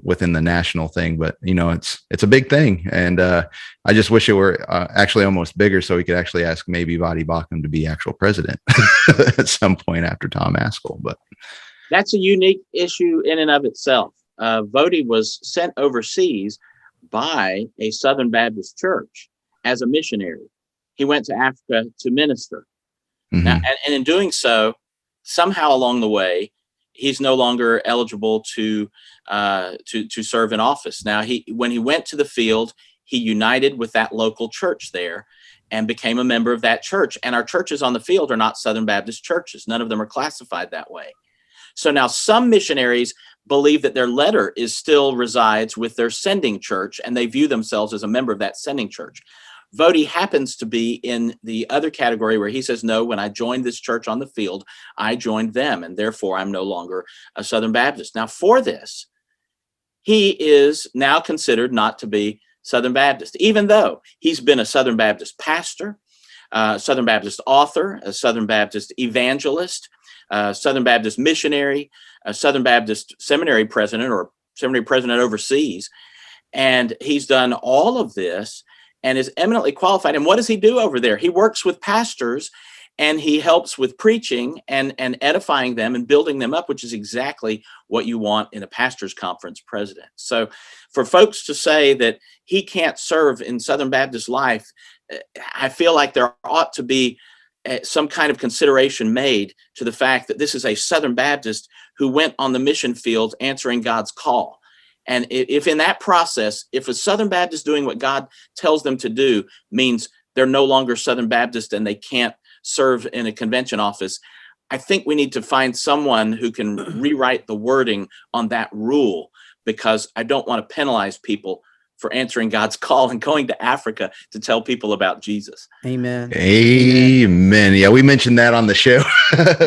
within the national thing, but it's a big thing. And I just wish it were actually almost bigger, so we could actually ask maybe Vadi Bakum to be actual president at some point after Tom Ascol. But that's a unique issue in and of itself. Vodi was sent overseas by a Southern Baptist church as a missionary. He went to Africa to minister. Mm-hmm. Now, and in doing so, somehow along the way, he's no longer eligible to serve in office. Now, when he went to the field, he united with that local church there and became a member of that church. And our churches on the field are not Southern Baptist churches. None of them are classified that way. So now some missionaries believe that their letter still resides with their sending church, and they view themselves as a member of that sending church. Vodi happens to be in the other category where he says, no, when I joined this church on the field, I joined them, and therefore I'm no longer a Southern Baptist. Now, for this, he is now considered not to be Southern Baptist, even though he's been a Southern Baptist pastor, Southern Baptist author, a Southern Baptist evangelist, Southern Baptist missionary, a Southern Baptist seminary president or seminary president overseas. And he's done all of this and is eminently qualified. And what does he do over there? He works with pastors and he helps with preaching and edifying them and building them up, which is exactly what you want in a pastor's conference president. So for folks to say that he can't serve in Southern Baptist life, I feel like there ought to be some kind of consideration made to the fact that this is a Southern Baptist who went on the mission field answering God's call. And if in that process, if a Southern Baptist doing what God tells them to do means they're no longer Southern Baptist and they can't serve in a convention office, I think we need to find someone who can rewrite the wording on that rule, because I don't want to penalize people for answering God's call and going to Africa to tell people about Jesus. Amen. Amen. Yeah, we mentioned that on the show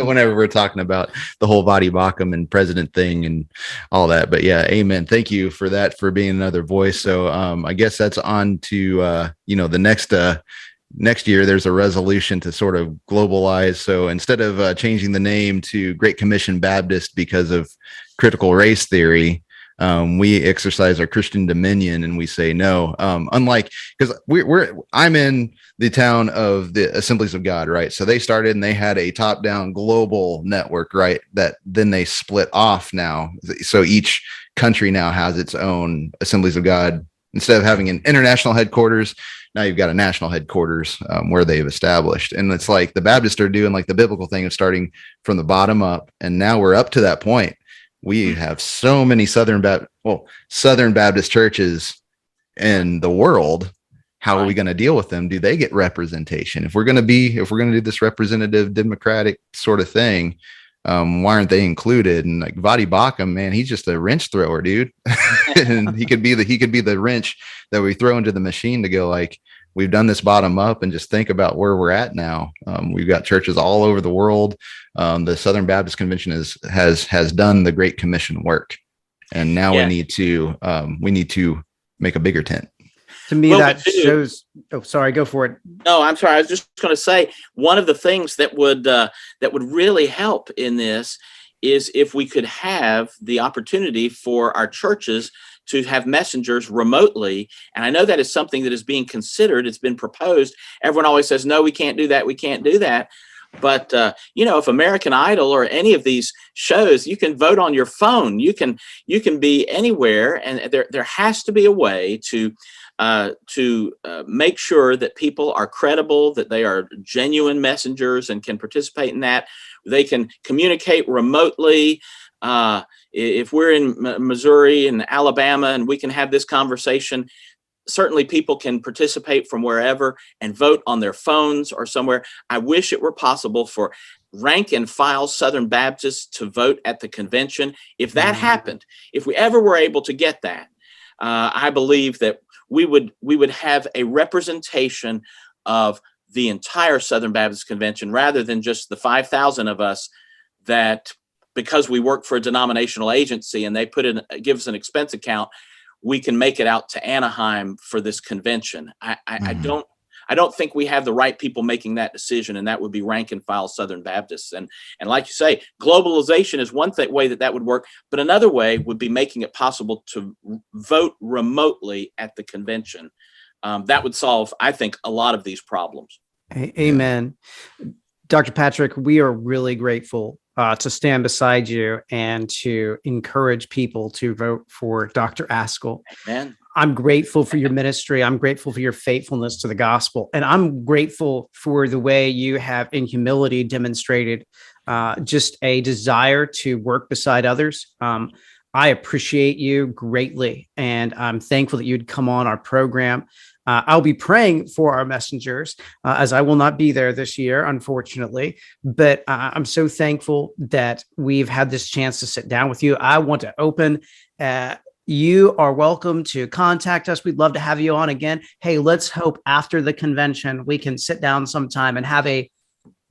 whenever we're talking about the whole Vadi Bakum and president thing and all that. But yeah, amen. Thank you for that, for being another voice. So I guess that's on to the next year. There's a resolution to sort of globalize. So instead of changing the name to Great Commission Baptist because of critical race theory, we exercise our Christian dominion and we say no. Unlike, because I'm in the town of the Assemblies of God, right? So they started and they had a top-down global network, right? That then they split off now. So each country now has its own Assemblies of God. Instead of having an international headquarters, now you've got a national headquarters where they've established. And it's like the Baptists are doing like the biblical thing of starting from the bottom up. And now we're up to that point. We have so many Southern Baptist churches in the world. How are we going to deal with them? Do they get representation? If we're going to do this representative democratic sort of thing, why aren't they included? And like Vadi Bakum, man, he's just a wrench thrower, dude. And he could be the wrench that we throw into the machine to go like, we've done this bottom up, and just think about where we're at now. We've got churches all over the world. The Southern Baptist Convention has done the Great Commission work, and now we need to make a bigger tent. To me, that shows. Oh, sorry, go for it. No, I'm sorry. I was just going to say one of the things that would really help in this is if we could have the opportunity for our churches to have messengers remotely. And I know that is something that is being considered. It's been proposed. Everyone always says, no, we can't do that. We can't do that. But, if American Idol or any of these shows, you can vote on your phone. You can be anywhere. And there has to be a way to make sure that people are credible, that they are genuine messengers and can participate in that. They can communicate remotely. If we're in Missouri and Alabama and we can have this conversation, certainly people can participate from wherever and vote on their phones or somewhere. I wish it were possible for rank and file Southern Baptists to vote at the convention. If that happened, if we ever were able to get that, I believe that we would have a representation of the entire Southern Baptist Convention rather than just the 5,000 of us that, because we work for a denominational agency and they give us an expense account, we can make it out to Anaheim for this convention. I don't think we have the right people making that decision, and that would be rank and file Southern Baptists. And like you say, globalization is one way that would work, but another way would be making it possible to vote remotely at the convention. That would solve, I think, a lot of these problems. Amen. Dr. Patrick, we are really grateful to stand beside you and to encourage people to vote for Dr. Ascol. Amen. I'm grateful for your ministry. I'm grateful for your faithfulness to the gospel. And I'm grateful for the way you have in humility demonstrated just a desire to work beside others. I appreciate you greatly. And I'm thankful that you'd come on our program. I'll be praying for our messengers as I will not be there this year, unfortunately. But I'm so thankful that we've had this chance to sit down with you. I want to open. You are welcome to contact us. We'd love to have you on again. Hey, let's hope after the convention we can sit down sometime and have a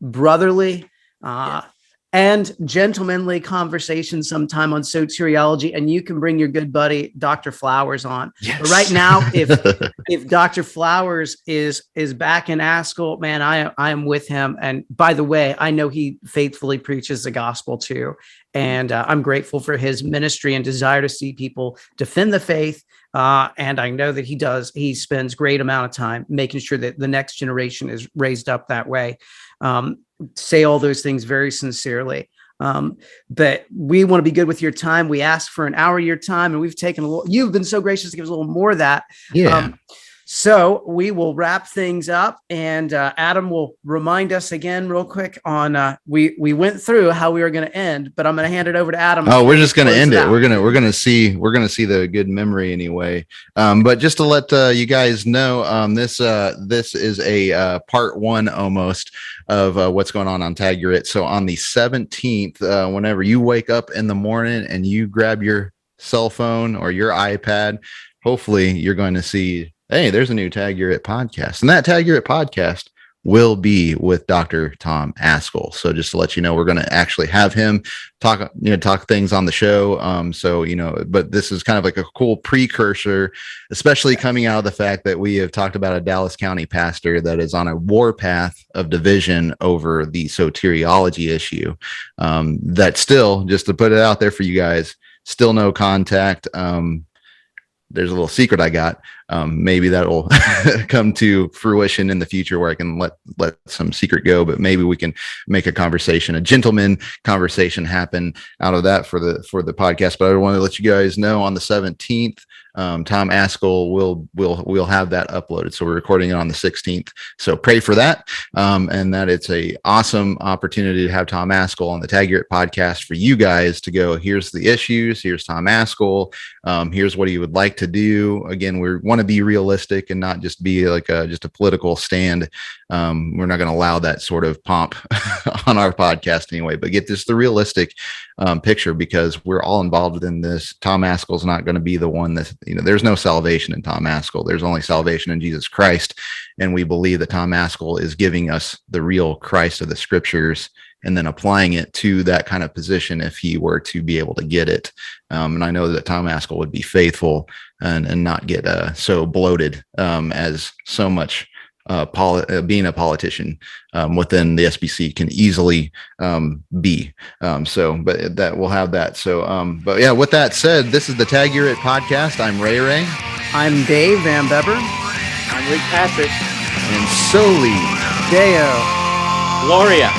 brotherly and gentlemanly conversation sometime on soteriology, and you can bring your good buddy Dr. Flowers on. Yes. But right now, if Dr. Flowers is back in Ascol, man, I am with him. And by the way, I know he faithfully preaches the gospel too, and I'm grateful for his ministry and desire to see people defend the faith. And I know that he does. He spends great amount of time making sure that the next generation is raised up that way. Say all those things very sincerely. But we want to be good with your time. We asked for an hour of your time, and we've taken a little. You've been so gracious to give us a little more of that. Yeah. So we will wrap things up, and Adam will remind us again real quick on we went through how we were going to end, but I'm going to hand it over to Adam. Oh, we're just going to end it. We're going to see the good memory anyway. But just to let you guys know, this is a part one almost of what's going on Tag Your It. So on the 17th, whenever you wake up in the morning and you grab your cell phone or your iPad, hopefully you're going to see, hey, there's a new Tag Your It podcast. And that Tag Your It podcast will be with Dr. Tom Ascol. So just to let you know, we're going to actually have him talk things on the show. But this is kind of like a cool precursor, especially coming out of the fact that we have talked about a Dallas County pastor that is on a warpath of division over the soteriology issue. That still, just to put it out there for you guys, still no contact. There's a little secret I got. Maybe that'll come to fruition in the future where I can let some secret go, but maybe we can make a conversation, a gentleman conversation happen out of that for the podcast. But I want to let you guys know on the 17th, Tom Ascol will have that uploaded. So we're recording it on the 16th. So pray for that. And that it's a awesome opportunity to have Tom Ascol on the Tag Your It podcast for you guys to go, here's the issues. Here's Tom Ascol. Here's what he would like to do. Again, we want to be realistic and not just be like just a political stand. We're not going to allow that sort of pomp on our podcast anyway, but get this the realistic picture, because we're all involved in this. Tom Ascol's not going to be the one that, there's no salvation in Tom Ascol. There's only salvation in Jesus Christ. And we believe that Tom Ascol is giving us the real Christ of the scriptures and then applying it to that kind of position if he were to be able to get it. And I know that Tom Ascol would be faithful and not get so bloated as so much being a politician within the SBC can easily be. But that we'll have that. But yeah, with that said, this is the Tag Your It podcast. I'm Ray Ray. I'm Dave Van Beber. I'm Rick Patrick. And Soli Deo. Gloria.